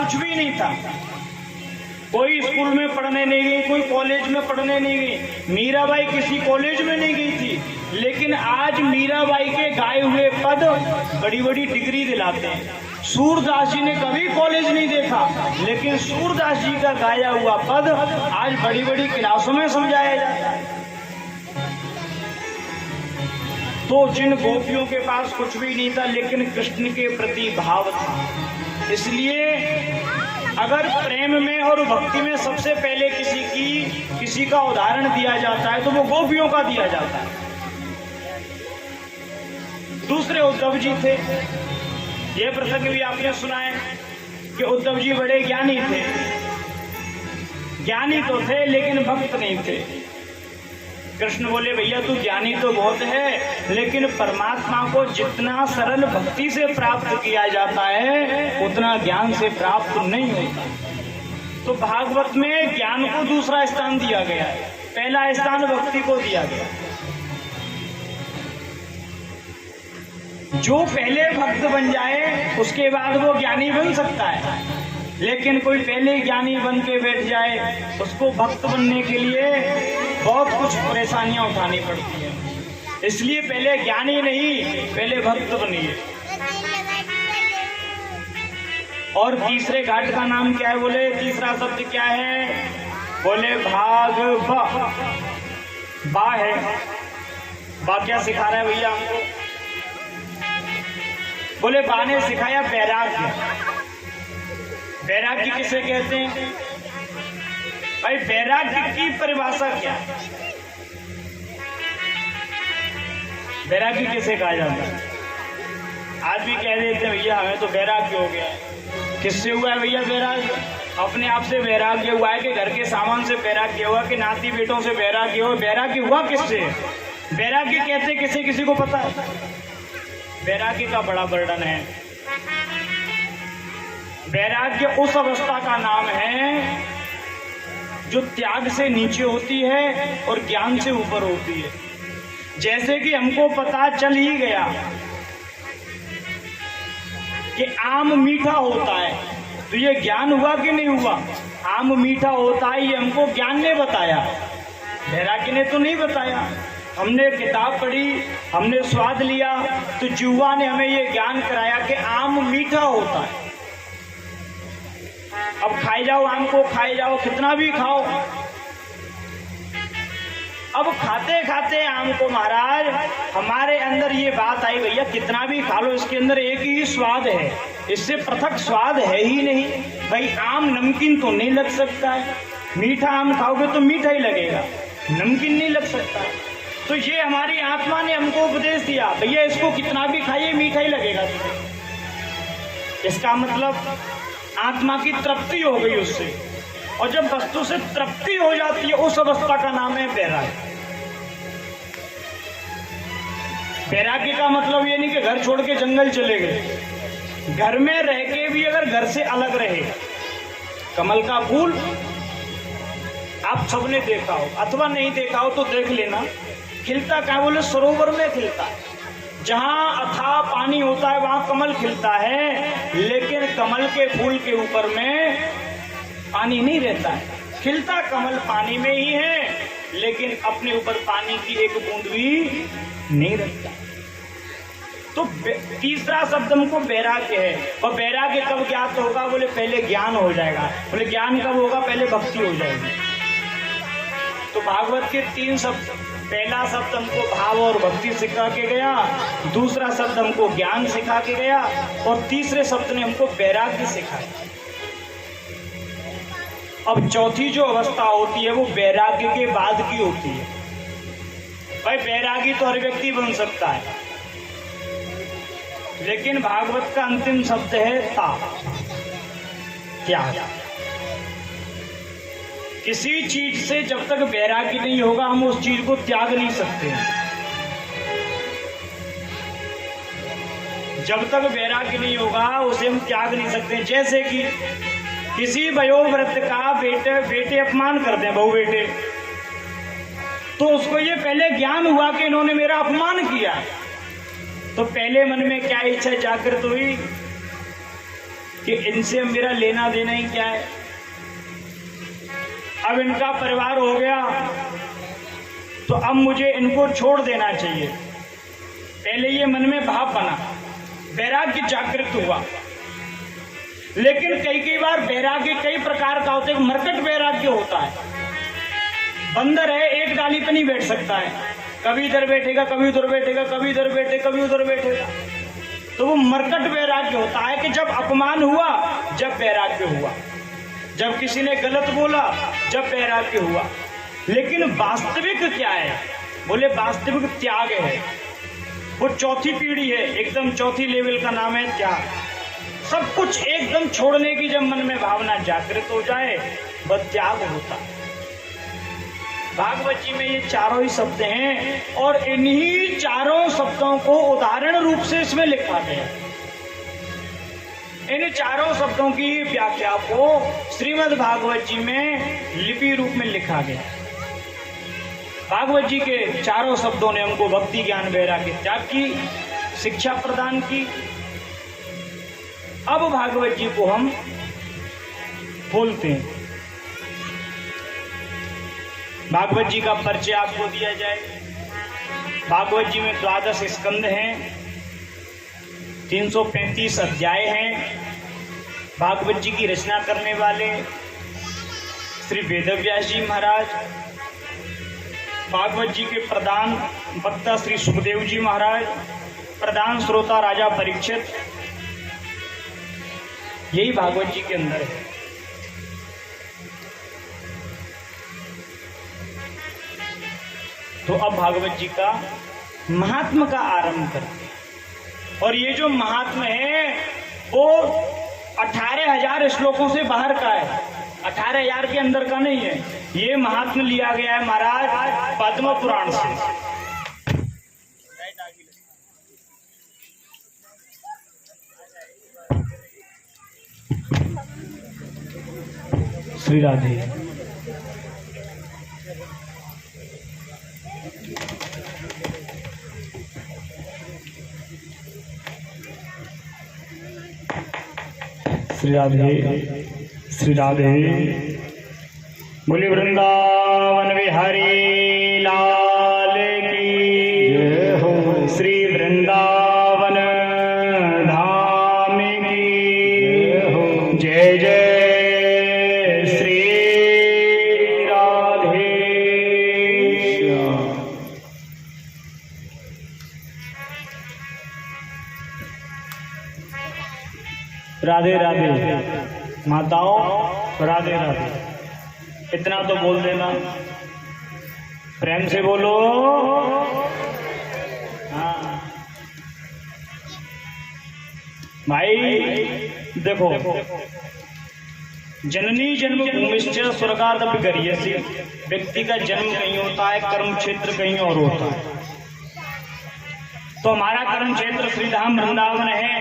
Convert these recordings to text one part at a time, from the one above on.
कुछ भी नहीं था। कोई स्कूल में पढ़ने नहीं गई, कोई कॉलेज में पढ़ने नहीं गई। मीराबाई किसी कॉलेज में नहीं गई थी, लेकिन आज मीराबाई के गाए हुए पद बड़ी बड़ी डिग्री दिलाते हैं। सूरदास जी ने कभी कॉलेज नहीं देखा, लेकिन सूरदास जी का गाया हुआ पद आज बड़ी बड़ी क्लासों में समझाया जाता है। तो जिन गोपियों के पास कुछ भी नहीं था, लेकिन कृष्ण के प्रति भाव था, इसलिए अगर प्रेम में और भक्ति में सबसे पहले किसी का उदाहरण दिया जाता है तो वो गोपियों का दिया जाता है। दूसरे उद्धव जी थे। ये प्रसंग भी आपने सुना है कि उद्धव जी बड़े ज्ञानी थे। ज्ञानी तो थे लेकिन भक्त नहीं थे। कृष्ण बोले भैया तू ज्ञानी तो बहुत है, लेकिन परमात्मा को जितना सरल भक्ति से प्राप्त किया जाता है उतना ज्ञान से प्राप्त नहीं होता। तो भागवत में ज्ञान को दूसरा स्थान दिया गया है, पहला स्थान भक्ति को दिया गया। जो पहले भक्त बन जाए उसके बाद वो ज्ञानी बन सकता है, लेकिन कोई पहले ज्ञानी बन के बैठ जाए उसको भक्त बनने के लिए बहुत कुछ परेशानियां उठानी पड़ती है। इसलिए पहले ज्ञानी नहीं, पहले भक्त बनिए। और तीसरे घाट का नाम क्या है? बोले तीसरा शब्द क्या है? बोले भाग बा है। बा क्या सिखा रहा है भैया हमको? बोले बा ने सिखाया वैराग्य। वैराग्य किसे कहते हैं भाई? वैराग्य की परिभाषा क्या है? वैराग्य किसे कहा जाता है? आज भी कह देते हैं भैया हमें तो वैराग्य हो गया है। किससे हुआ है भैया वैराग्य? अपने आप से वैराग्य हुआ है कि घर के सामान से वैराग्य हुआ कि नाती बेटों से वैराग्य हुआ? वैराग्य हुआ किससे? वैराग्य कहते किसे? किसी को पता है? वैराग्य का बड़ा वर्णन है। वैराग्य उस अवस्था का नाम है जो त्याग से नीचे होती है और ज्ञान से ऊपर होती है। जैसे कि हमको पता चल ही गया कि आम मीठा होता है, तो ये ज्ञान हुआ कि नहीं हुआ? आम मीठा होता है ये हमको ज्ञान ने बताया, वैराग्य ने तो नहीं बताया। हमने किताब पढ़ी, हमने स्वाद लिया, तो जिह्वा ने हमें ये ज्ञान कराया कि आम मीठा होता है। अब खाई जाओ आम को, खाई जाओ, कितना भी खाओ। अब खाते खाते आम को महाराज हमारे अंदर ये बात आई भैया कितना भी खा लो इसके अंदर एक ही स्वाद है, इससे पृथक स्वाद है ही नहीं। भाई आम नमकीन तो नहीं लग सकता है, मीठा आम खाओगे तो मीठा ही लगेगा, नमकीन नहीं लग सकता। तो ये हमारी आत्मा ने हमको उपदेश दिया भैया इसको कितना भी खाइए मीठा ही लगेगा तुम्हें। इसका मतलब आत्मा की तृप्ति हो गई उससे, और जब वस्तु से तृप्ति हो जाती है उस अवस्था का नाम है वैराग्य। वैराग्य का मतलब ये नहीं कि घर छोड़ के जंगल चले गए, घर में रह के भी अगर घर से अलग रहे। कमल का फूल आप सबने देखा हो, अथवा नहीं देखा हो तो देख लेना, खिलता कहाँ? बोले सरोवर में खिलता है। जहां अथाह पानी होता है वहां कमल खिलता है, लेकिन कमल के फूल के ऊपर में पानी नहीं रहता है। खिलता कमल पानी में ही है, लेकिन अपने ऊपर पानी की एक बूंद भी नहीं रखता। तो तीसरा शब्द हमको वैराग्य है। और वैराग्य कब ज्ञात होगा? बोले पहले ज्ञान हो जाएगा। बोले ज्ञान कब होगा? पहले भक्ति हो जाएगी। तो भागवत के 3 शब्द, पहला शब्द हमको भाव और भक्ति सिखा के गया, दूसरा शब्द हमको ज्ञान सिखा के गया, और तीसरे शब्द ने हमको वैराग्य सिखाया। अब चौथी जो अवस्था होती है वो वैराग्य के बाद की होती है। भाई वैरागी तो हर व्यक्ति बन सकता है, लेकिन भागवत का अंतिम शब्द है त्याग। किसी चीज से जब तक वैराग्य नहीं होगा हम उस चीज को त्याग नहीं सकते। जब तक वैराग्य नहीं होगा उसे हम त्याग नहीं सकते। जैसे कि किसी वयोवृद्ध का बेटे अपमान करते हैं, बहू बेटे, तो उसको ये पहले ज्ञान हुआ कि इन्होंने मेरा अपमान किया, तो पहले मन में क्या इच्छा जागृत हुई कि इनसे मेरा लेना देना ही क्या है। अब इनका परिवार हो गया तो अब मुझे इनको छोड़ देना चाहिए। पहले ये मन में भाव बना, वैराग्य जागृत हुआ। लेकिन कई बार वैराग्य कई प्रकार का होता है। मरकट वैराग्य होता है। बंदर है, एक डाली पे नहीं बैठ सकता है, कभी इधर बैठेगा, कभी उधर बैठेगा, कभी इधर बैठे, कभी उधर बैठेगा। तो वो मरकट वैराग्य होता है कि जब अपमान हुआ, जब वैराग्य हुआ, जब किसी ने गलत बोला, जब वैराग्य हुआ। लेकिन वास्तविक क्या है? बोले वास्तविक त्याग है। वो चौथी पीढ़ी है, एकदम चौथी लेवल का नाम है त्याग। सब कुछ एकदम छोड़ने की जब मन में भावना जागृत हो जाए, वह त्याग होता है। भागवत जी में ये चारों ही शब्द हैं और इन्हीं चारों शब्दों को उदाहरण रूप से इसमें लिखा गया। इन चारों शब्दों की व्याख्या को श्रीमद् भागवत जी में लिपि रूप में लिखा गया। भागवत जी के चारों शब्दों ने हमको भक्ति ज्ञान वैराग्य त्याग की शिक्षा प्रदान की। अब भागवत जी को हम बोलते हैं। भागवत जी का परिचय आपको दिया जाए। भागवत जी में 12 स्कंद हैं, 335 अध्याय हैं। भागवत जी की रचना करने वाले श्री वेदव्यास जी महाराज, भागवत जी के प्रधान वक्ता श्री सुखदेव जी महाराज, प्रधान श्रोता राजा परीक्षित, यही भागवत जी के अंदर है। तो अब भागवत जी का महात्म का आरंभ करते। और ये जो महात्म है वो 18,000 श्लोकों से बाहर का है, 18,000 के अंदर का नहीं है। ये महात्म लिया गया है महाराज पद्म पुराण से। श्री राधे। श्री राधे, श्री राधे। बोले वृंदावन बिहारी लाल की जय हो। श्री वृंदावन धाम की जय हो। जय जय श्री राधे। राधे राधे माताओं, राधे राधे। इतना तो बोल देना, प्रेम से बोलो। हाँ भाई देखो, जननी जन्मभूमिश्च स्वर्गादपि गरीयसी। व्यक्ति का जन्म कहीं होता है, कर्म क्षेत्र कहीं और होता है। तो हमारा कर्म क्षेत्र श्रीधाम वृंदावन है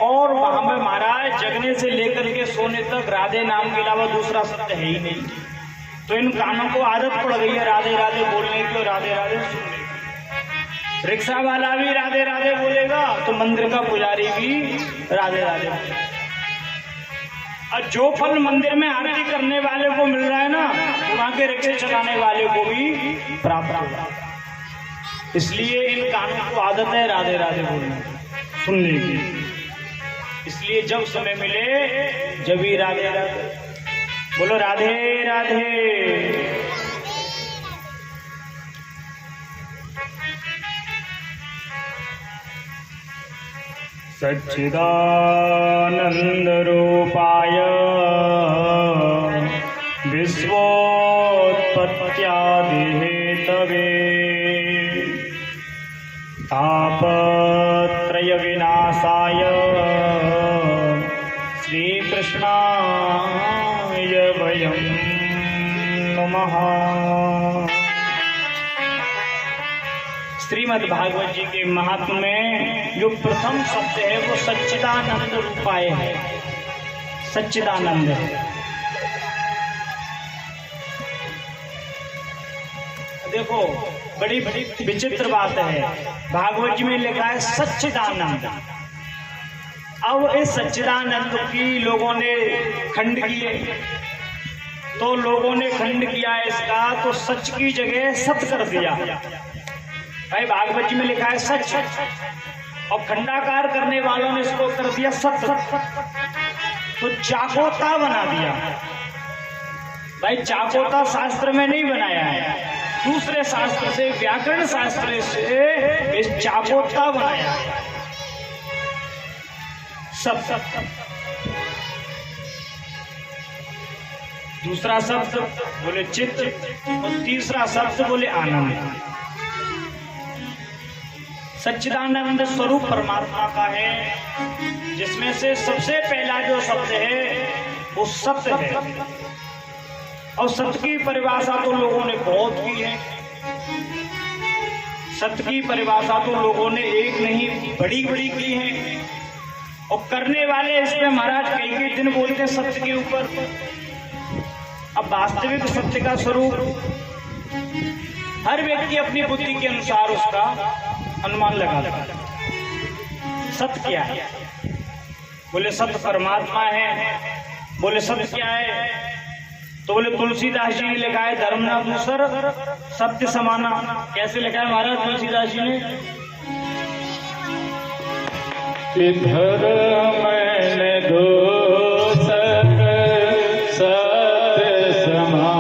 और वहां पे महाराज जगने से लेकर के सोने तक राधे नाम के अलावा दूसरा शब्द है ही नहीं। तो इन कानों को आदत पड़ गई है राधे राधे बोलने की और राधे राधे सुनने की। रिक्शा वाला भी राधे राधे बोलेगा तो मंदिर का पुजारी भी राधे राधे बोलेगा। और जो फल मंदिर में आरती करने वाले को मिल रहा है ना, वहां के रिक्शे चलाने वाले को भी प्राप्त होगा। इसलिए इन कानों को आदत है राधे राधे बोलने सुनने की। इसलिए जब समय मिले जब ही राधे राधे बोलो। राधे राधे। सच्चिदानंद रूपाय विश्वोत्पत्त्यादि हेतवे तापत्रय विनाशाय श्री कृष्णाय वयं नमः। श्रीमद् भागवत जी के महात्म्य में जो प्रथम शब्द है वो सच्चिदानंद रूपाय है। सच्चिदानंद है। देखो बड़ी बड़ी विचित्र बात है, भागवत जी में लिखा है सच्चिदानंद। अब इस सच्चिदानंद की लोगों ने खंड किए, तो लोगों ने खंड किया इसका, तो सच की जगह सत कर दिया। भाई भागवत जी में लिखा है सच, और खंडाकार करने वालों ने इसको कर दिया सत, तो चाकोता बना दिया। भाई चाकोता शास्त्र में नहीं बनाया है, दूसरे शास्त्र से, व्याकरण शास्त्र से इस चाकोता बनाया है। सत दूसरा शब्द बोले चित्त, और तीसरा शब्द बोले आनंद। सच्चिदानंद स्वरूप परमात्मा का है, जिसमें से सबसे पहला जो शब्द है वो सत्य है। और सत्य की परिभाषा तो लोगों ने बहुत की है, सत्य की परिभाषा तो लोगों ने एक नहीं बड़ी बड़ी की है, और करने वाले इसमें महाराज कई दिन बोलते हैं सत्य के ऊपर। अब वास्तविक सत्य का स्वरूप हर व्यक्ति अपनी बुद्धि के अनुसार उसका अनुमान लगाता है। सत्य क्या है? बोले सत्य परमात्मा है। बोले सत्य क्या है? तो बोले तुलसीदास जी ने लिखा है धर्म ना दूसर सत्य समाना। कैसे लिखा है महाराज तुलसीदास जी ने? धर्म न दूसर सत्य समाना।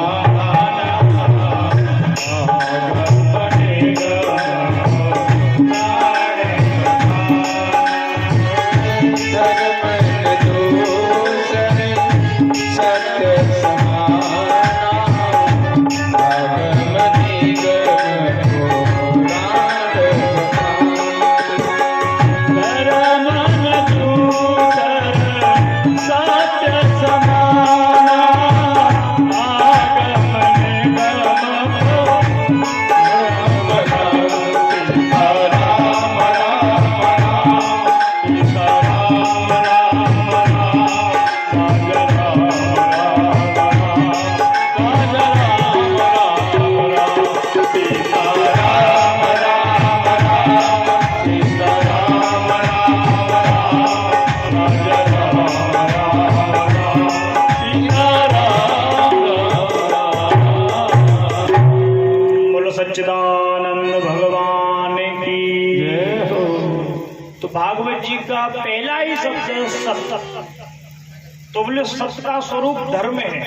सच्चिदानंद भगवान की जय हो। तो भागवत जी का पहला ही शब्द है सत्य। तो बोले सत्य का स्वरूप धर्म है,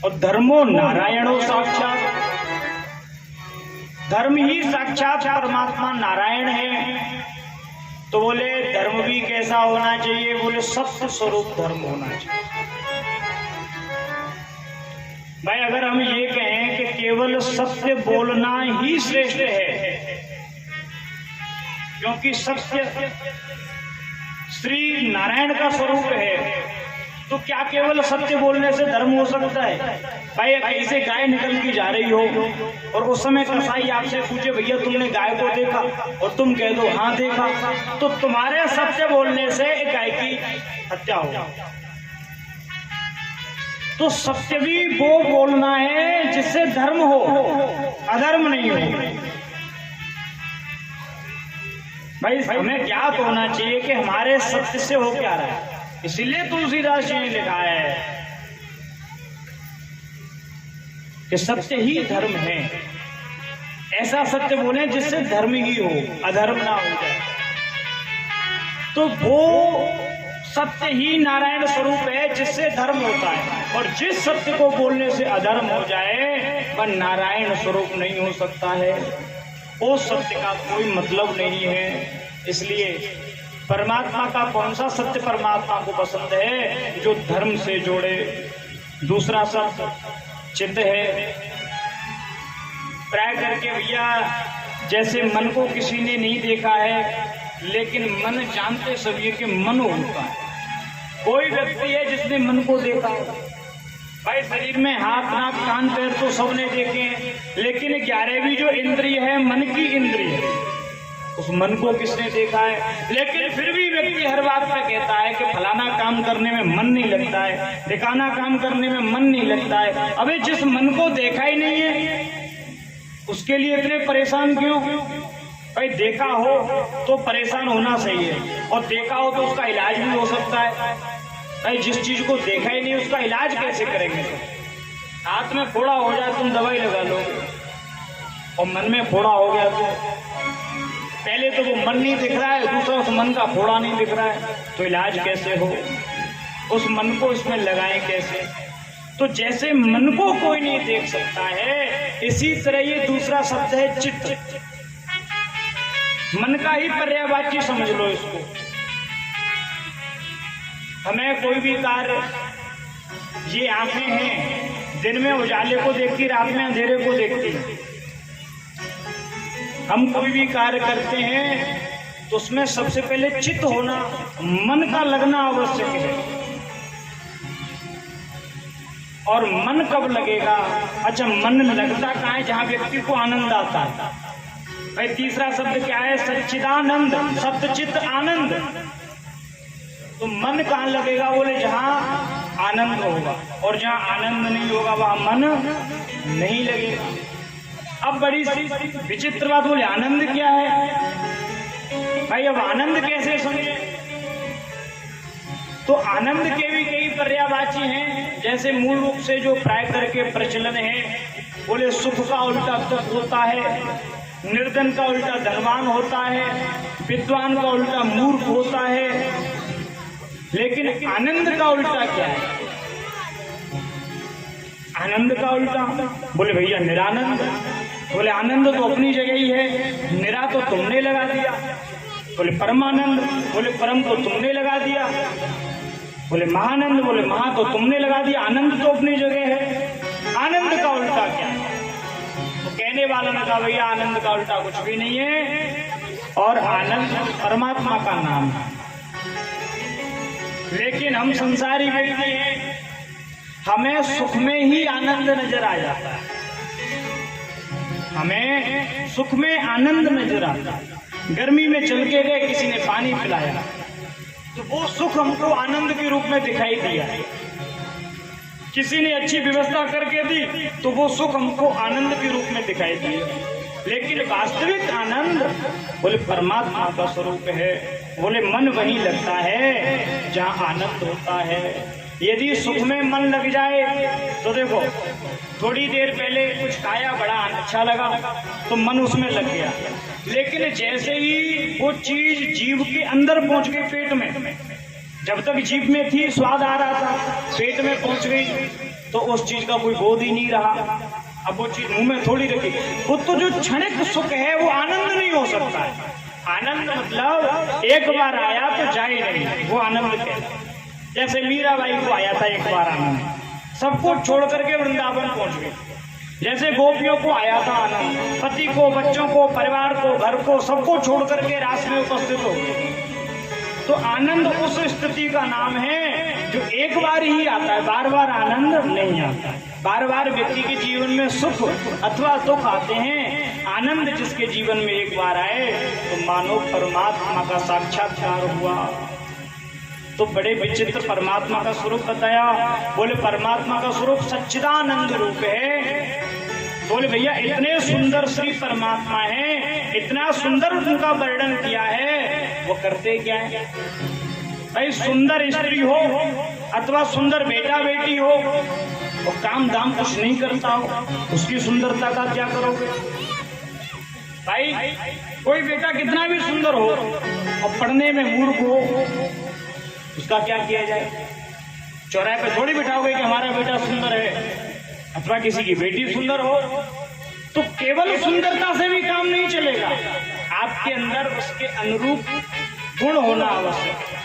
और धर्मो नारायणो साक्षात। धर्म ही साक्षात परमात्मा नारायण है। तो बोले धर्म भी कैसा होना चाहिए? बोले सत्य स्वरूप धर्म होना चाहिए। भाई अगर हम ये कहें कि केवल सत्य बोलना ही श्रेष्ठ है, क्योंकि सत्य श्री नारायण का स्वरूप है, तो क्या केवल सत्य बोलने से धर्म हो सकता है? भाई ऐसे गाय निकल की जा रही हो और उस समय कसाई आपसे पूछे भैया तुमने गाय को देखा, और तुम कह दो हाँ देखा, तो तुम्हारे सत्य बोलने से एक गाय की हत्या हो। तो सत्य भी वो बोलना है जिससे धर्म हो, अधर्म नहीं हो। भाई हमें ज्ञात होना चाहिए कि हमारे सत्य से हो क्या रहा है। इसीलिए तुलसीदास जी ने लिखा है कि सत्य ही धर्म है। ऐसा सत्य बोले जिससे धर्म ही हो, अधर्म ना हो जाए। तो वो सत्य ही नारायण स्वरूप है जिससे धर्म होता है, और जिस सत्य को बोलने से अधर्म हो जाए वह नारायण स्वरूप नहीं हो सकता है। वो सत्य का कोई मतलब नहीं है। इसलिए परमात्मा का कौन सा सत्य परमात्मा को पसंद है? जो धर्म से जोड़े। दूसरा सत्य चित्त है। प्राय करके भैया जैसे मन को किसी ने नहीं देखा है, लेकिन मन जानते सभी कि मन होता है। कोई व्यक्ति है जिसने मन को देखा है। भाई शरीर में हाथ नाक कान पैर तो सबने देखे हैं, लेकिन 11वीं जो इंद्रिय है मन की इंद्रिय है, उस मन को किसने देखा है? लेकिन फिर भी व्यक्ति हर बात पे कहता है कि फलाना काम करने में मन नहीं लगता है, ठिकाना काम करने में मन नहीं लगता है। अबे जिस मन को देखा ही नहीं है उसके लिए इतने परेशान क्यों? भाई देखा हो तो परेशान होना सही है, और देखा हो तो उसका इलाज भी हो सकता है। भाई जिस चीज को देखा ही नहीं उसका इलाज कैसे करेंगे? हाथ में फोड़ा हो जाए तुम दवाई लगा लोगे, और मन में फोड़ा हो गया तो पहले तो वो मन नहीं दिख रहा है, दूसरा उस मन का फोड़ा नहीं दिख रहा है, तो इलाज कैसे हो? उस मन को इसमें लगाएं कैसे? तो जैसे मन को कोई नहीं देख सकता है, इसी तरह ये दूसरा शब्द है चित्त। मन का ही पर्यायवाची समझ लो इसको। हमें कोई भी कार्य, ये आंखें हैं, दिन में उजाले को देखती, रात में अंधेरे को देखती। हम कोई भी कार्य करते हैं तो उसमें सबसे पहले चित्त होना, मन का लगना आवश्यक है। और मन कब लगेगा? अच्छा, मन लगता कहाँ है? जहां व्यक्ति को आनंद आता है। भाई तीसरा शब्द क्या है? सच्चिदानंद, सत्चित आनंद। तो मन कहाँ लगेगा? बोले जहां आनंद होगा, और जहां आनंद नहीं होगा वहां मन नहीं लगेगा। अब बड़ी सी विचित्र बात, बोले आनंद क्या है? भाई अब आनंद कैसे समझे? तो आनंद के भी कई पर्यायवाची हैं। जैसे मूल रूप से जो प्राय करके प्रचलन है, बोले सुख का उल्टा दुख होता है, निर्धन का उल्टा धनवान होता है, विद्वान का उल्टा मूर्ख होता है। लेकिन आनंद का उल्टा क्या है? आनंद का उल्टा बोले भैया निरानंद। बोले आनंद तो अपनी जगह ही है, निरा तो तुमने लगा दिया। बोले परमानंद। बोले परम तो तुमने लगा दिया। बोले महानंद। बोले महा तो तुमने लगा दिया। आनंद तो अपनी जगह है, आनंद का उल्टा क्या है? तो कहने वाला ने कहा भैया आनंद का उल्टा कुछ भी नहीं है, और आनंद परमात्मा का नाम है। लेकिन हम संसारी व्यक्ति हैं, हमें सुख में ही आनंद नजर आ जाता है। हमें सुख में आनंद नजर आता है। गर्मी में चल के गए, किसी ने पानी पिलाया तो वो सुख हमको आनंद के रूप में दिखाई दिया। किसी ने अच्छी व्यवस्था करके दी तो वो सुख हमको आनंद के रूप में दिखाई दिया। लेकिन वास्तविक आनंद बोले परमात्मा का स्वरूप है। बोले मन वहीं लगता है जहां आनंद होता है। यदि सुख में मन लग जाए तो देखो, थोड़ी देर पहले कुछ खाया, बड़ा अच्छा लगा तो मन उसमें लग गया। लेकिन जैसे ही वो चीज जीभ के अंदर पहुंच गई पेट में, जब तक जीभ में थी स्वाद आ रहा था, पेट में पहुंच गई तो उस चीज का कोई बोध ही नहीं रहा। अब वो चीज मुंह में थोड़ी रखी। वो तो जो क्षणिक सुख है वो आनंद नहीं हो सकता है। आनंद मतलब एक बार आया तो जाए नहीं, वो आनंद कहते हैं। जैसे मीराबाई को आया था एक बार आनंद, सबको छोड़ करके वृंदावन पहुंच गए। जैसे गोपियों को आया था आनंद, पति को, बच्चों को, परिवार को, घर को, सबको छोड़ करके रास में उपस्थित हो गए। तो आनंद उस स्थिति का नाम है जो एक बार ही आता है, बार बार आनंद नहीं आता। बार बार व्यक्ति के जीवन में सुख अथवा दुख आते हैं। आनंद जिसके जीवन में एक बार आए तो मानो परमात्मा का साक्षात्कार हुआ। तो बड़े विचित्र परमात्मा का स्वरूप बताया। बोले परमात्मा का स्वरूप सच्चिदानंद रूप है। बोले भैया इतने सुंदर श्री परमात्मा है, इतना सुंदर उनका वर्णन किया है, वो करते क्या है? भाई सुंदर स्त्री हो अथवा सुंदर बेटा बेटी हो, वो काम दाम कुछ नहीं करता हो, उसकी सुंदरता का क्या करोगे? भाई कोई बेटा कितना भी सुंदर हो और पढ़ने में मूर्ख हो, उसका क्या किया जाए? चौराहे पे थोड़ी बिठाओगे कि हमारा बेटा सुंदर है, अथवा किसी की बेटी सुंदर हो। तो केवल सुंदरता से भी काम नहीं चलेगा, आपके अंदर उसके अनुरूप गुण होना आवश्यक है।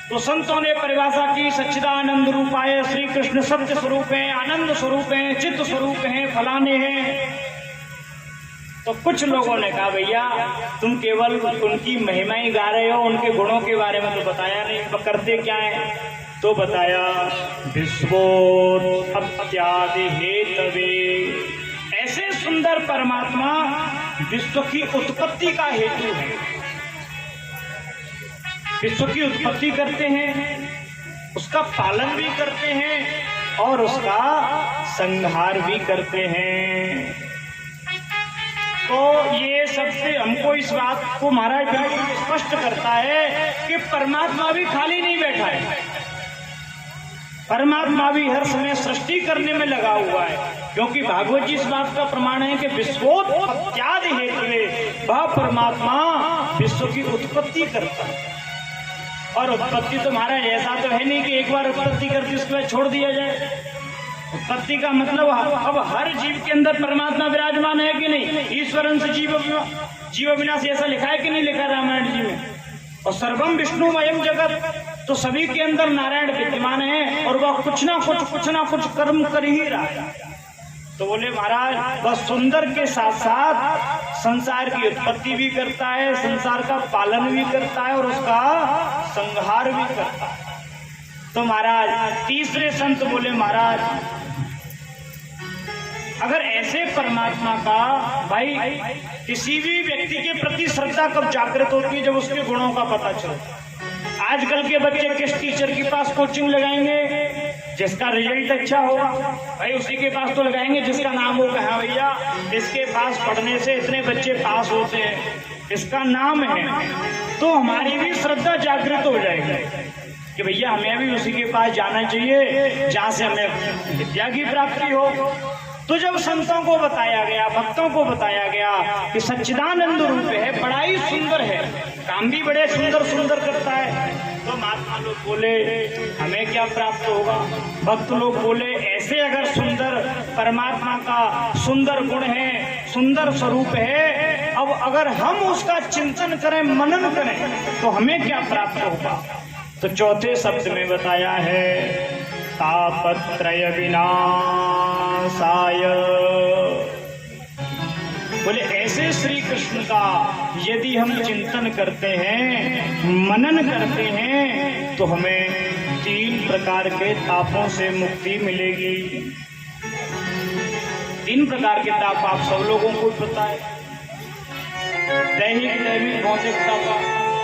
तो संतों ने परिभाषा की, सच्चिदानंद रूपाय श्री कृष्ण सत्य स्वरूप है, आनंद स्वरूप है, चित्त स्वरूप है, फलाने हैं। तो कुछ लोगों ने कहा भैया तुम केवल उनकी महिमाएं गा रहे हो, उनके गुणों के बारे में तो बताया नहीं, वो करते क्या है? तो बताया विश्वोत्पत्त्यादि हेतवे, ऐसे सुंदर परमात्मा विश्व की उत्पत्ति का हेतु है। विश्व की उत्पत्ति करते हैं, उसका पालन भी करते हैं और उसका संहार भी करते हैं। तो ये सबसे हमको इस बात को महाराज बिल्कुल स्पष्ट करता है कि परमात्मा भी खाली नहीं बैठा है, परमात्मा भी हर समय सृष्टि करने में लगा हुआ है। क्योंकि भागवत जी इस बात का प्रमाण है कि विश्वोत्पत्त्यादि हेतु वह परमात्मा विश्व की उत्पत्ति करता है। और उत्पत्ति तो महाराज ऐसा तो है नहीं कि एक बार उत्पत्ति करती उसके बाद छोड़ दिया जाए। उत्पत्ति का मतलब अब हर जीव के अंदर परमात्मा विराजमान है कि नहीं। ईश्वरन से जीव विनाश ऐसा लिखा है कि नहीं लिखा रामायण जी में। और सर्वम विष्णुमयम जगत, तो सभी के अंदर नारायण विद्यमान है और वह कुछ ना कुछ कर्म कर ही रहा है। तो बोले महाराज वह सुंदर के साथ साथ संसार की उत्पत्ति भी करता है, संसार का पालन भी करता है और उसका संहार भी करता है। तो महाराज तीसरे संत बोले महाराज अगर ऐसे परमात्मा का भाई किसी भी व्यक्ति के प्रति श्रद्धा कब जागृत होती है, जब उसके गुणों का पता चलता। आजकल के बच्चे किस टीचर के पास कोचिंग लगाएंगे, जिसका रिजल्ट अच्छा होगा भाई उसी के पास तो लगाएंगे जिसका नाम होगा। हाँ भैया इसके पास पढ़ने से इतने बच्चे पास होते हैं, इसका नाम है, तो हमारी भी श्रद्धा जागृत हो जाएगी कि भैया हमें भी उसी के पास जाना चाहिए जहाँ से हमें विद्या की प्राप्ति हो। तो जब संतों को बताया गया, भक्तों को बताया गया कि सच्चिदानंद रूप है, बड़ा ही सुंदर है, काम भी बड़े सुंदर करता है, तो महात्मा लोग बोले हमें क्या प्राप्त होगा। भक्त लोग बोले ऐसे अगर सुंदर परमात्मा का सुंदर गुण है, सुंदर स्वरूप है, अब अगर हम उसका चिंतन करें, मनन करें तो हमें क्या प्राप्त होगा। तो चौथे शब्द में बताया है तापत्रय विनाशाय। बोले ऐसे श्री कृष्ण का यदि हम चिंतन करते हैं, मनन करते हैं, तो हमें 3 प्रकार के तापों से मुक्ति मिलेगी। 3 प्रकार के ताप आप सब लोगों को पता है। दैहिक भौतिक ताप,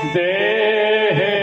देहिक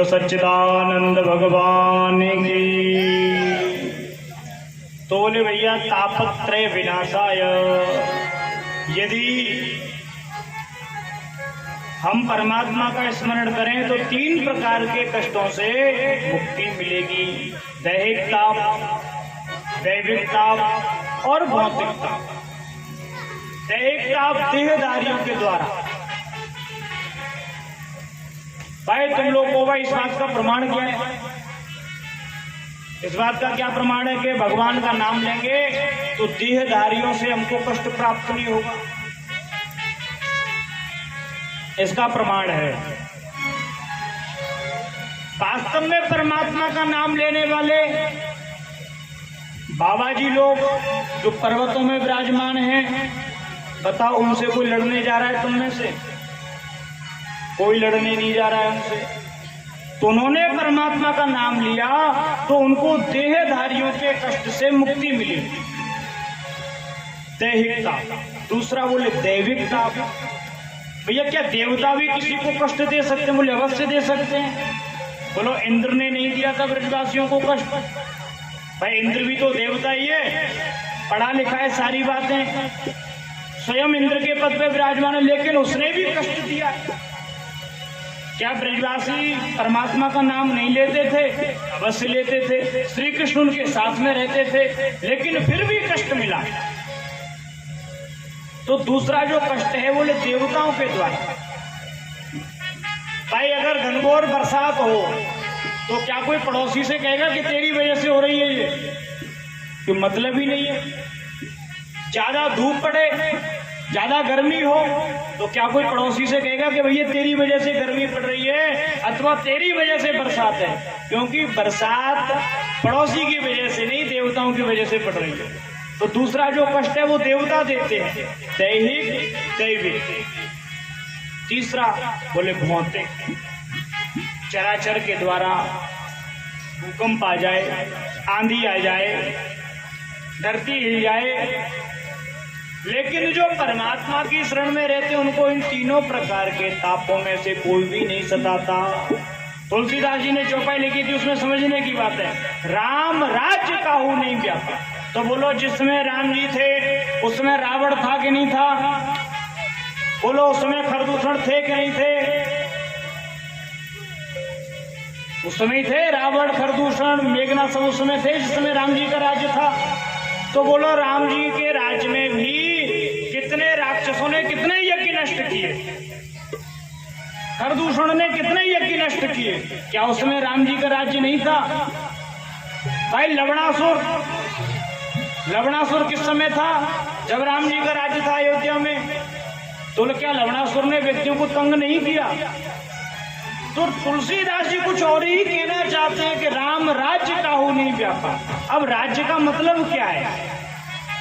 सच्चिदानंद भगवान की। तो बोले भैया तापत्रय विनाशाय, यदि हम परमात्मा का स्मरण करें तो 3 प्रकार के कष्टों से मुक्ति मिलेगी। दैहिक ताप, दैविक ताप और भौतिक ताप। दैहिक ताप देहधारियों के द्वारा। भाई तुम लोग को भाई इस बात का प्रमाण क्या है? इस बात का क्या प्रमाण है कि भगवान का नाम लेंगे तो देहधारियों से हमको कष्ट प्राप्त नहीं होगा। इसका प्रमाण है वास्तव में परमात्मा का नाम लेने वाले बाबा जी लोग जो पर्वतों में विराजमान हैं, बताओ उनसे कोई लड़ने जा रहा है? तुम में से कोई लड़ने नहीं जा रहा है उनसे। तो उन्होंने परमात्मा का नाम लिया तो उनको देहधारियों के कष्ट से मुक्ति मिली। दैहिक ताप। दूसरा बोले दैविक ताप। भैया क्या देवता भी किसी को कष्ट दे सकते हैं? बोले अवश्य दे सकते हैं। बोलो इंद्र ने नहीं दिया था ब्रजवासियों को कष्ट? भाई इंद्र भी तो देवता ही है। पढ़ा लिखा है, सारी बातें, स्वयं इंद्र के पद पे विराजमान है, लेकिन उसने भी कष्ट दिया। क्या ब्रजवासी परमात्मा का नाम नहीं लेते थे? अवश्य लेते थे, श्री कृष्ण उनके साथ में रहते थे, लेकिन फिर भी कष्ट मिला। तो दूसरा जो कष्ट है वो देवताओं के द्वारा। भाई अगर घनघोर बरसात हो तो क्या कोई पड़ोसी से कहेगा कि तेरी वजह से हो रही है ये? तो मतलब ही नहीं है। ज्यादा धूप पड़े, ज्यादा गर्मी हो तो क्या कोई पड़ोसी से कहेगा कि भैया तेरी वजह से गर्मी पड़ रही है अथवा तेरी वजह से बरसात है? क्योंकि बरसात पड़ोसी की वजह से नहीं, देवताओं की वजह से पड़ रही है। तो दूसरा जो कष्ट है वो देवता देते हैं, दैहिक दैविक। तीसरा बोले भौतिक, चराचर के द्वारा भूकंप आ जाए, आंधी आ जाए, धरती हिल जाए। लेकिन जो परमात्मा की शरण में रहते उनको इन तीनों प्रकार के तापों में से कोई भी नहीं सताता। तुलसीदास जी ने चौपाई लिखी थी, उसमें समझने की बात है, राम राज्य काहू नहीं व्यापा। तो बोलो जिसमें राम जी थे उसमें रावण था कि नहीं था? बोलो उसमें खरदूषण थे कि नहीं थे? उसमें थे रावण, खरदूषण, मेघनाथ, सब उसमें थे जिसमें राम जी का राज्य था। तो बोलो राम जी के राज्य में भी कितने राक्षसों ने कितने यज्ञ नष्ट किए, खरदूषण ने कितने यज्ञ नष्ट किए, क्या उसमें राम जी का राज्य नहीं था? भाई लवणासुर किस समय था? जब राम जी का राज्य था अयोध्या में। तो क्या लवणासुर ने व्यक्तियों को तंग नहीं किया? तो तुलसीदास जी कुछ और ही कहना चाहते हैं कि राम राज्य काहू नहीं व्यापा। अब राज्य का मतलब क्या है?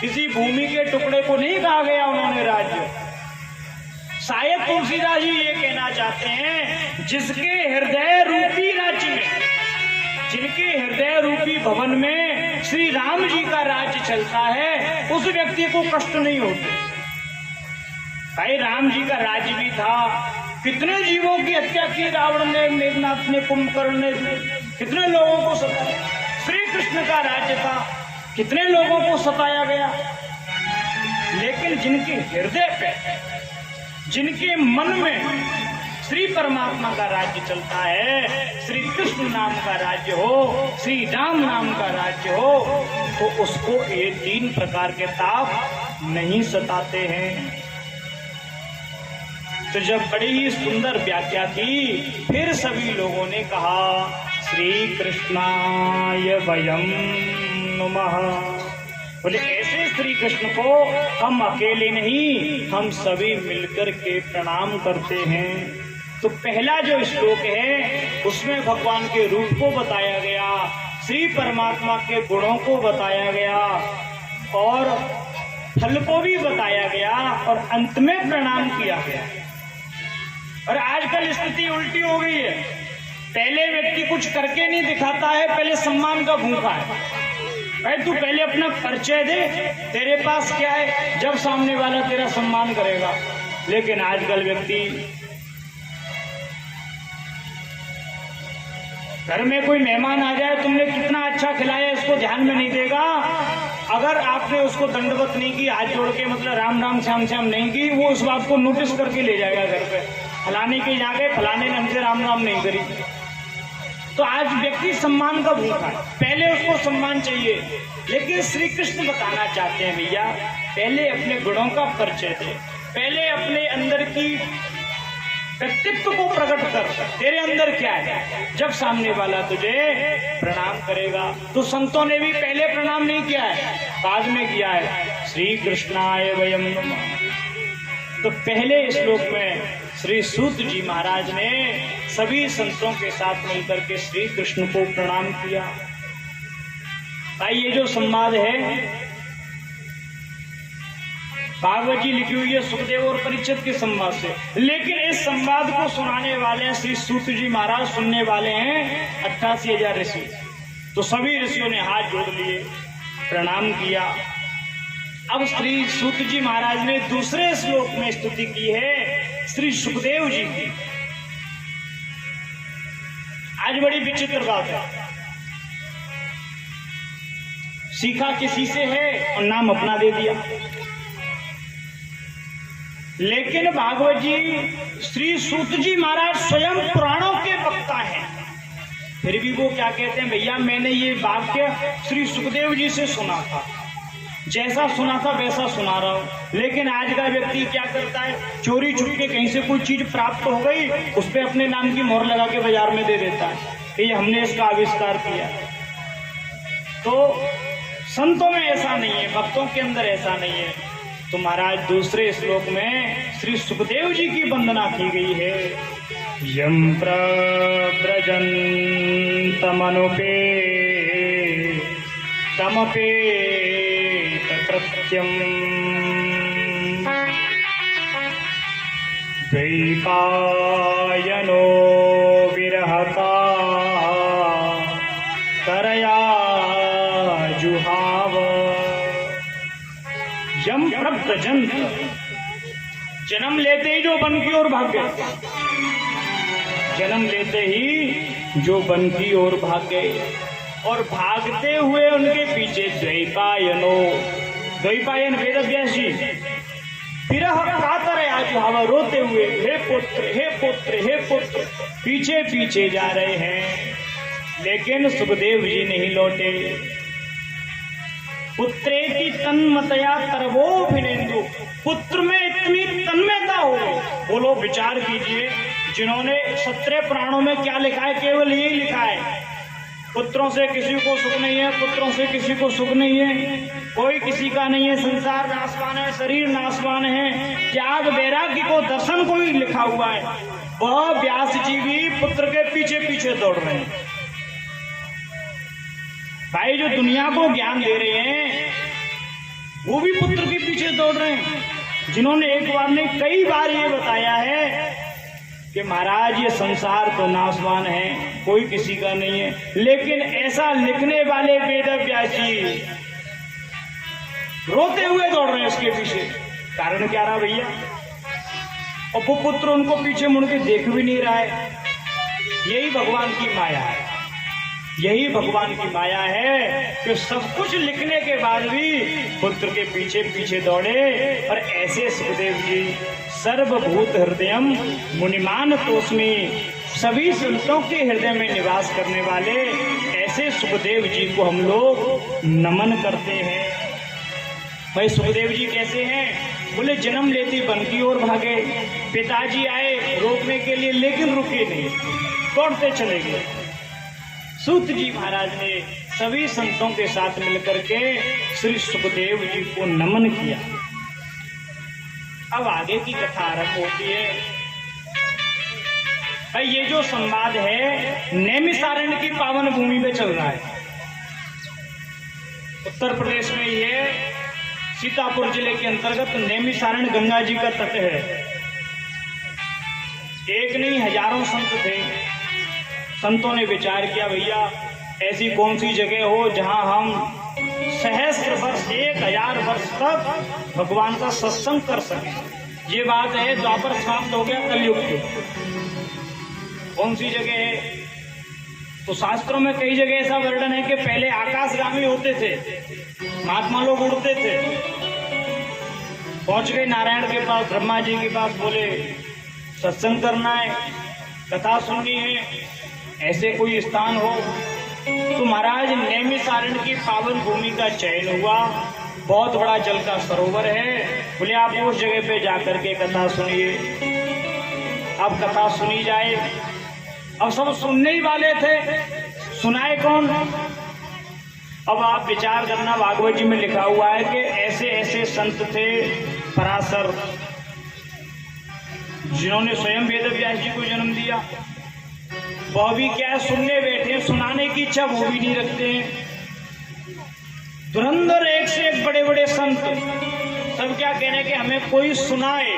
किसी भूमि के टुकड़े को नहीं कहा गया उन्होंने राज्य। शायद तुलसीदास जी ये कहना चाहते हैं जिसके हृदय रूपी राज्य में, जिनके हृदय रूपी भवन में श्री राम जी का राज्य चलता है, उस व्यक्ति को कष्ट नहीं होते। भाई राम जी का राज्य भी था, कितने जीवों की हत्या की रावण ने, मेघनाथ ने, कुंभकर्ण ने, कितने लोगों को सताया। श्री कृष्ण का राज्य था, कितने लोगों को सताया गया। लेकिन जिनके हृदय पे, जिनके मन में श्री परमात्मा का राज्य चलता है, श्री कृष्ण नाम का राज्य हो, श्री राम नाम का राज्य हो, तो उसको ये तीन प्रकार के ताप नहीं सताते हैं। तो जब बड़ी ही सुंदर व्याख्या की, फिर सभी लोगों ने कहा श्री कृष्णाय वयं नमः। बोले ऐसे श्री कृष्ण को हम अकेले नहीं, हम सभी मिलकर के प्रणाम करते हैं। तो पहला जो श्लोक है उसमें भगवान के रूप को बताया गया, श्री परमात्मा के गुणों को बताया गया और फल को भी बताया गया और अंत में प्रणाम किया गया। और आजकल स्थिति उल्टी हो गई है, पहले व्यक्ति कुछ करके नहीं दिखाता है, पहले सम्मान का भूखा है। भाई तू पहले अपना परिचय दे, तेरे पास क्या है, जब सामने वाला तेरा सम्मान करेगा। लेकिन आजकल व्यक्ति, घर में कोई मेहमान आ जाए, तुमने कितना अच्छा खिलाया इसको ध्यान में नहीं देगा। अगर आपने उसको दंडवत नहीं की, हाथ जोड़ के मतलब राम राम श्याम श्याम नहीं की, वो उस बात को नोटिस करके ले जाएगा घर पे, फलाने के जाके फलाने ने हमसे राम राम नहीं करी। तो आज व्यक्ति सम्मान का भूखा है, पहले उसको सम्मान चाहिए। लेकिन श्री कृष्ण बताना चाहते हैं भैया, पहले अपने गुणों का परिचय दे, पहले अपने अंदर की व्यक्तित्व को प्रकट कर, तेरे अंदर क्या है, जब सामने वाला तुझे प्रणाम करेगा। तो संतों ने भी पहले प्रणाम नहीं किया है, बाद में किया है, श्री कृष्णाय वयं नमः। तो पहले श्लोक में श्री सूत जी महाराज ने सभी संतों के साथ मिलकर के श्री कृष्ण को प्रणाम किया। भाई ये जो संवाद है, भागवत जी लिखी हुई है सुखदेव और परीक्षित के संवाद से, लेकिन इस संवाद को सुनाने वाले हैं श्री सूत जी महाराज, सुनने वाले हैं 88,000 ऋषि। तो सभी ऋषियों ने हाथ जोड़ लिए, प्रणाम किया। अब श्री सूत जी महाराज ने दूसरे श्लोक में स्तुति की है श्री सुखदेव जी की। आज बड़ी विचित्र बात है, सीखा किसी से है और नाम अपना दे दिया। लेकिन भागवत जी, श्री सूत जी महाराज स्वयं पुराणों के वक्ता हैं, फिर भी वो क्या कहते हैं, भैया मैंने ये वाक्य श्री सुखदेव जी से सुना था, जैसा सुना था वैसा सुना रहा हूं। लेकिन आज का व्यक्ति क्या करता है, चोरी छुपके कहीं से कोई चीज प्राप्त हो गई, उस पर अपने नाम की मोहर लगा के बाजार में दे देता है कि ये हमने इसका आविष्कार किया। तो संतों में ऐसा नहीं है, भक्तों के अंदर ऐसा नहीं है। तो महाराज दूसरे श्लोक में श्री सुखदेव जी की वंदना की गई है। यम प्रव्रजन तमनुपे तमपे कृत्यम द्वैपायनो विरहता तरया जुहाव। यम प्रव्रजंत, जन्म लेते ही जो वन की ओर भाग गए, जन्म लेते ही जो वन की ओर भाग गए, और भागते हुए उनके पीछे द्वैपायनो, द्वैपायन वेदव्यास जी, विरह कातर आजुहाव, रोते हुए हे पुत्र हे पुत्र हे पुत्र पीछे पीछे जा रहे हैं। लेकिन सुखदेव जी नहीं लौटे। पुत्रेति तन्मतया तरवोभिनेन्दु, पुत्र में इतनी तन्मयता हो। बोलो, विचार कीजिए, जिन्होंने 17 पुराणों में क्या लिखा है, केवल यही लिखा है, पुत्रों से किसी को सुख नहीं है, पुत्रों से किसी को सुख नहीं है, कोई किसी का नहीं है, संसार नाशवान है, शरीर नाशवान है, त्याग वैराग्य को दर्शन को ही लिखा हुआ है। वह व्यास जी भी पुत्र के पीछे पीछे दौड़ रहे हैं। भाई जो दुनिया को ज्ञान दे रहे हैं वो भी पुत्र के पीछे दौड़ रहे हैं, जिन्होंने एक बार नहीं कई बार ये बताया है कि महाराज ये संसार तो नाशवान है, कोई किसी का नहीं है। लेकिन ऐसा लिखने वाले वेदव्यास जी रोते हुए दौड़ रहे हैं इसके पीछे। कारण क्या रहा भैया? और वो पुत्र उनको पीछे मुड़ के देख भी नहीं रहा है। यही भगवान की माया है, यही भगवान की माया है कि सब कुछ लिखने के बाद भी पुत्र के पीछे पीछे दौड़े। और ऐसे सुखदेव जी सर्वभूत हृदयम मुनिमान तोस्मी, सभी संतों के हृदय में निवास करने वाले ऐसे सुखदेव जी को हम लोग नमन करते हैं। भाई सुखदेव जी कैसे हैं? बोले जन्म लेती वन की ओर भागे, पिताजी आए रोकने के लिए लेकिन रुके नहीं, दौड़ते चले गए। सूत जी महाराज ने सभी संतों के साथ मिलकर के श्री सुखदेव जी को नमन किया। अब आगे की कथा आरंभ होती है। भाई ये जो संवाद है नैमिषारण्य की पावन भूमि पे चल रहा है। उत्तर प्रदेश में ये सीतापुर जिले के अंतर्गत नैमिषारण्य गंगा जी का तट है। एक नहीं हजारों संत थे। संतों ने विचार किया भैया ऐसी कौन सी जगह हो जहां हम सहस्त्र वर्ष 1000 वर्ष तक भगवान का सत्संग कर सकें। ये बात है द्वापर समाप्त हो गया, कलयुग के। कौन सी जगह है? तो शास्त्रों में कई जगह ऐसा वर्णन है कि पहले आकाशगामी होते थे, महात्मा लोग उड़ते थे, पहुंच गए नारायण के पास, ब्रह्मा जी के पास, बोले सत्संग करना है, कथा सुननी है, ऐसे कोई स्थान हो। तो महाराज नैमिषारण्य की पावन भूमि का चयन हुआ। बहुत बड़ा जल का सरोवर है। बोले आप उस जगह पे जाकर के कथा सुनिए। अब कथा सुनी जाए। अब सब सुनने ही वाले थे, सुनाए कौन? अब आप विचार करना, भागवत जी में लिखा हुआ है कि ऐसे ऐसे संत थे पराशर, जिन्होंने स्वयं वेदव्यास जी को जन्म दिया। वह भी क्या सुनने बैठे, सुनाने की इच्छा वो भी नहीं रखते हैं। धुरंधर एक से एक बड़े बड़े संत, सब क्या कह रहे हैं कि हमें कोई सुनाए।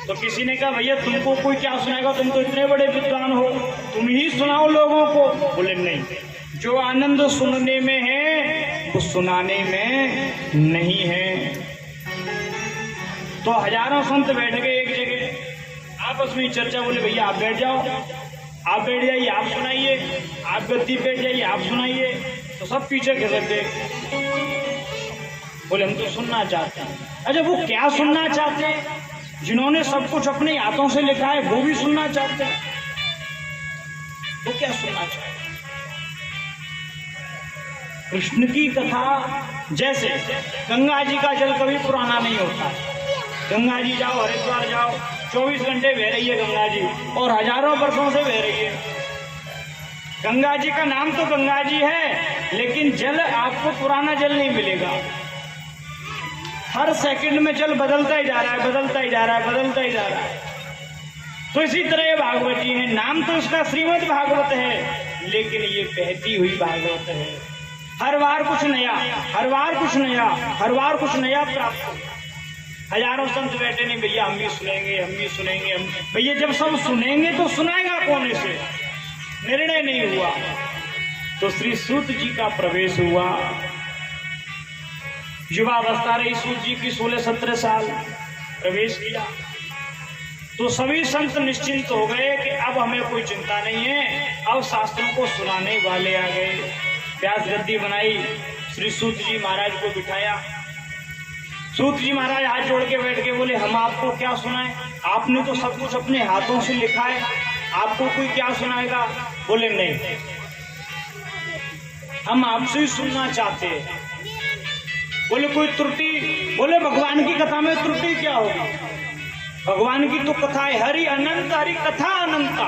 तो किसी ने कहा भैया तुमको कोई क्या सुनाएगा, तुम तो इतने बड़े विद्वान हो, तुम ही सुनाओ लोगों को। बोले नहीं, जो आनंद सुनने में है वो सुनाने में नहीं है। तो हजारों संत बैठ गए एक जगह, आपस में चर्चा। बोले भैया आप बैठ जाओ, आप बैठ जाइए, आप सुनाइए, आप गद्दी बैठ जाइए, आप सुनाइए। तो तो सब पीछे खिसक गए, बोले हम तो सुनना चाहते हैं। अच्छा, वो क्या सुनना चाहते हैं? जिन्होंने सब कुछ अपने हाथों से लिखा है वो भी सुनना चाहते हैं, वो क्या सुनना चाहते हैं? कृष्ण की कथा, जैसे गंगा जी का जल कभी पुराना नहीं होता। गंगा जी जाओ, हरिद्वार जाओ, 24 घंटे बह रही है गंगा जी, और हजारों वर्षों से बह रही है। गंगा जी का नाम तो गंगा जी है, लेकिन जल आपको पुराना जल नहीं मिलेगा। हर सेकंड में जल बदलता ही जा रहा है, बदलता ही जा रहा है, बदलता ही जा रहा है। तो इसी तरह ये भागवती है, नाम तो इसका श्रीमद् भागवत है, लेकिन ये बहती हुई भागवत है। हर बार कुछ नया, हर बार कुछ नया, हर बार कुछ नया प्राप्त। हजारों संत बैठे नहीं, भैया हम भी सुनेंगे, हम भी सुनेंगे, हम भैया जब सब सुनेंगे तो सुनाएगा कौन? इसे निर्णय नहीं हुआ तो श्री सूत जी का प्रवेश हुआ। युवावस्था रही सूत जी की, 16-17 साल प्रवेश किया तो सभी संत निश्चिंत हो गए कि अब हमें कोई चिंता नहीं है, अब शास्त्रों को सुनाने वाले आ गए। व्यास गद्दी बनाई, श्री सूत जी महाराज को बिठाया। सूत जी महाराज हाथ जोड़ के बैठ के बोले, हम आपको क्या सुनाएं? आपने तो सब कुछ अपने हाथों से लिखा है, आपको कोई क्या सुनाएगा? बोले नहीं, हम आपसे ही सुनना चाहते हैं। बोले कोई त्रुटि? बोले भगवान की कथा में त्रुटि क्या होगी? भगवान की तो कथा है हरि अनंत, हरि कथा अनंता।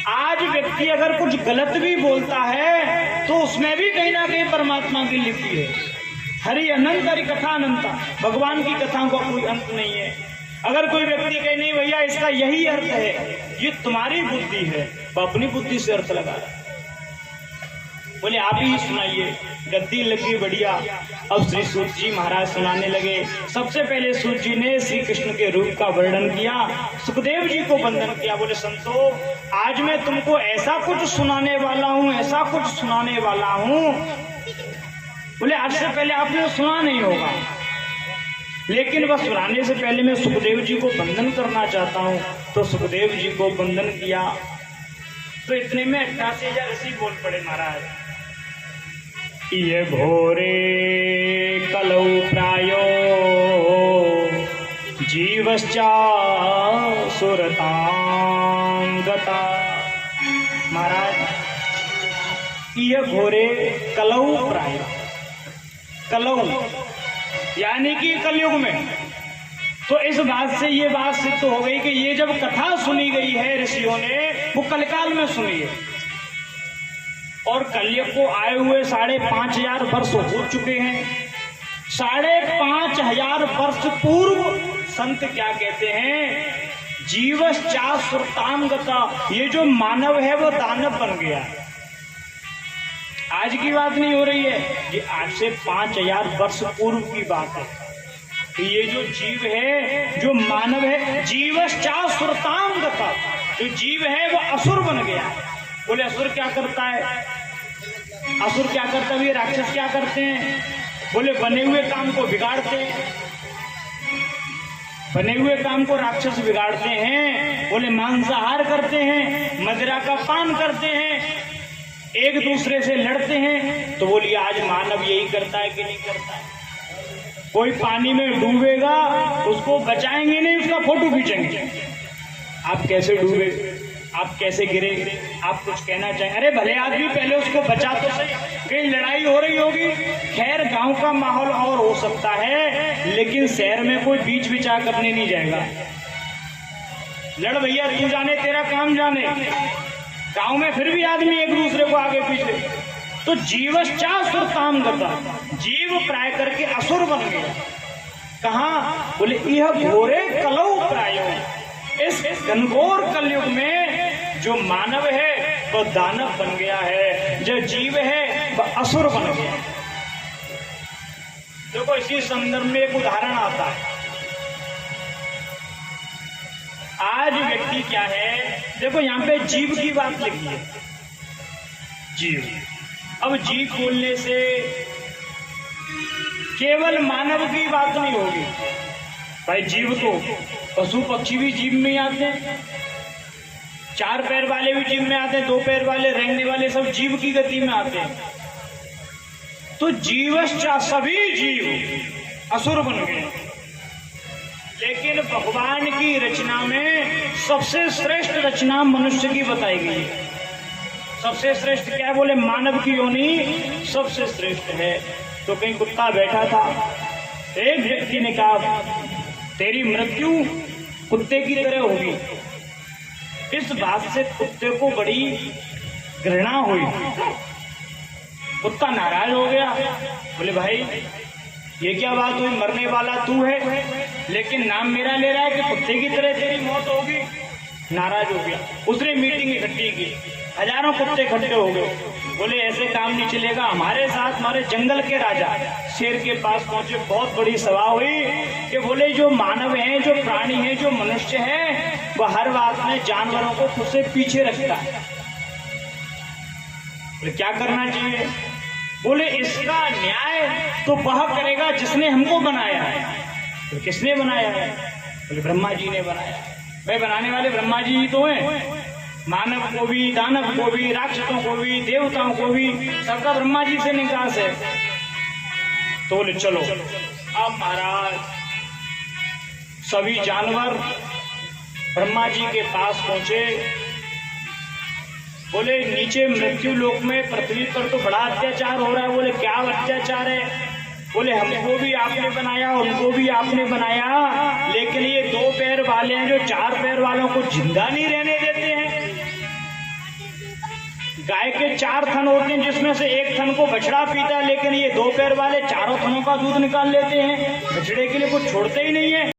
आज व्यक्ति अगर कुछ गलत भी बोलता है तो उसमें भी कहीं ना कहीं परमात्मा की लिपि है। हरि अनंत, हरि कथा अनंता, भगवान की कथाओं का कोई अंत नहीं है। अगर कोई व्यक्ति कहे नहीं भैया इसका यही अर्थ है, ये तुम्हारी बुद्धि है, वो अपनी बुद्धि से अर्थ लगा रहा है। बोले आप ही सुनाइए। गद्दी लगी बढ़िया। अब श्री सूत जी महाराज सुनाने लगे। सबसे पहले सूत जी ने श्री कृष्ण के रूप का वर्णन किया, सुखदेव जी को वंदन किया। बोले संतो, आज मैं तुमको ऐसा कुछ सुनाने वाला हूँ, ऐसा कुछ सुनाने वाला हूँ। बोले आज से पहले आपने सुना नहीं होगा, लेकिन बस सुनाने से पहले मैं सुखदेव जी को वंदन करना चाहता हूँ। तो सुखदेव जी को वंदन किया तो इतने में 88,000 ऋषि बोल पड़े महाराज। ये घोरे कलौ प्रायो जीवश्चा सुरतां गता। महाराज, ये घोरे कलौ प्राय, कलौ यानी कि कलयुग में। तो इस बात से ये बात सिद्ध हो गई कि ये जब कथा सुनी गई है ऋषियों ने, वो कलकाल में सुनी है, और कलयुग को आए हुए 5,500 वर्ष हो चुके हैं। 5,500 वर्ष पूर्व संत क्या कहते हैं? जीवश्चा सुरतां गता। ये जो मानव है वो दानव बन गया है। आज की बात नहीं हो रही है, ये आज से 5,000 वर्ष पूर्व की बात है। ये जो जीव है, जो मानव है, जीवश्चा सुरतां गता, जो जीव है वो असुर बन गया। बोले असुर क्या करता है? असुर क्या करता है? ये राक्षस क्या करते हैं? बोले बने हुए काम को बिगाड़ते हैं। बने हुए काम को राक्षस बिगाड़ते हैं। बोले मांसाहार करते हैं, मदिरा का पान करते हैं, एक दूसरे से लड़ते हैं। तो बोलिए आज मानव यही करता है कि नहीं करता है? कोई पानी में डूबेगा, उसको बचाएंगे नहीं, उसका फोटो खींचेंगे। आप कैसे डूबे, आप कैसे गिरे, आप कुछ कहना चाहें? अरे भले आदमी पहले उसको बचा तो सही, कहीं लड़ाई हो रही होगी। खैर गांव का माहौल और हो सकता है, लेकिन शहर में कोई बीच विचार करने नहीं जाएगा। लड़ भैया, तू जाने तेरा काम जाने। गांव में फिर भी आदमी एक दूसरे को आगे पीछे। तो जीवश्चा सुरतां गता, जीव प्राय करके असुर बन गया। कहाँ? बोले यह घोरे कलौ प्रायो। इस घनघोर कलयुग में जो मानव है वो दानव बन गया है, जो जीव है वह असुर बन गया। देखो इसी संदर्भ में एक उदाहरण आता है। आज व्यक्ति क्या है, देखो यहाँ पे जीव की बात लिखी है, जीव। अब जीव बोलने से केवल मानव की बात नहीं होगी भाई। जीव तो पशु पक्षी भी जीव में आते हैं, 4 पैर वाले भी जीव में आते हैं, 2 पैर वाले, रेंगने वाले सब जीव की गति में आते हैं। तो जीवश्चा सभी जीव असुर बन गए। लेकिन भगवान की रचना में सबसे श्रेष्ठ रचना मनुष्य की बताई गई है। सबसे श्रेष्ठ क्या है? बोले मानव की योनि सबसे श्रेष्ठ है। तो कहीं कुत्ता बैठा था, एक व्यक्ति ने कहा तेरी मृत्यु कुत्ते की तरह होगी। इस बात से कुत्ते को बड़ी घृणा हुई। कुत्ता नाराज हो गया, बोले भाई ये क्या बात हुई, मरने वाला तू है लेकिन नाम मेरा ले रहा है कि कुत्ते की तरह तेरी मौत होगी। नाराज हो गया। उसने मीटिंग इकट्ठी की, हजारों कुत्ते इकट्ठे हो गए। बोले ऐसे काम नहीं चलेगा, हमारे साथ हमारे जंगल के राजा शेर के पास पहुंचे। बहुत बड़ी सभा हुई कि बोले जो मानव हैं, जो प्राणी हैं, जो मनुष्य है, वह हर बात में जानवरों को खुद से पीछे रखता है। बोले क्या करना चाहिए? बोले इसका न्याय तो वह करेगा जिसने हमको बनाया है। तो किसने बनाया है? बोले ब्रह्मा जी ने बनाया। वे बनाने वाले ब्रह्मा जी ही तो हैं। मानव को भी, दानव को भी, राक्षसों को भी, देवताओं को भी, सबका ब्रह्मा जी से निकास है। तो बोले चलो। अब महाराज सभी जानवर ब्रह्मा जी के पास पहुंचे। बोले नीचे मृत्यु लोक में पृथ्वी पर तो बड़ा अत्याचार हो रहा है। बोले क्या अत्याचार है? बोले हमको भी आपने बनाया, उनको भी आपने बनाया, लेकिन ये 2 पैर वाले हैं जो 4 पैर वालों को जिंदा नहीं रहने देते हैं। गाय के 4 थन होते हैं जिसमें से एक थन को बछड़ा पीता है, लेकिन ये 2 पैर वाले चारों थनों का दूध निकाल लेते हैं। बछड़े के लिए कुछ छोड़ते ही नहीं है।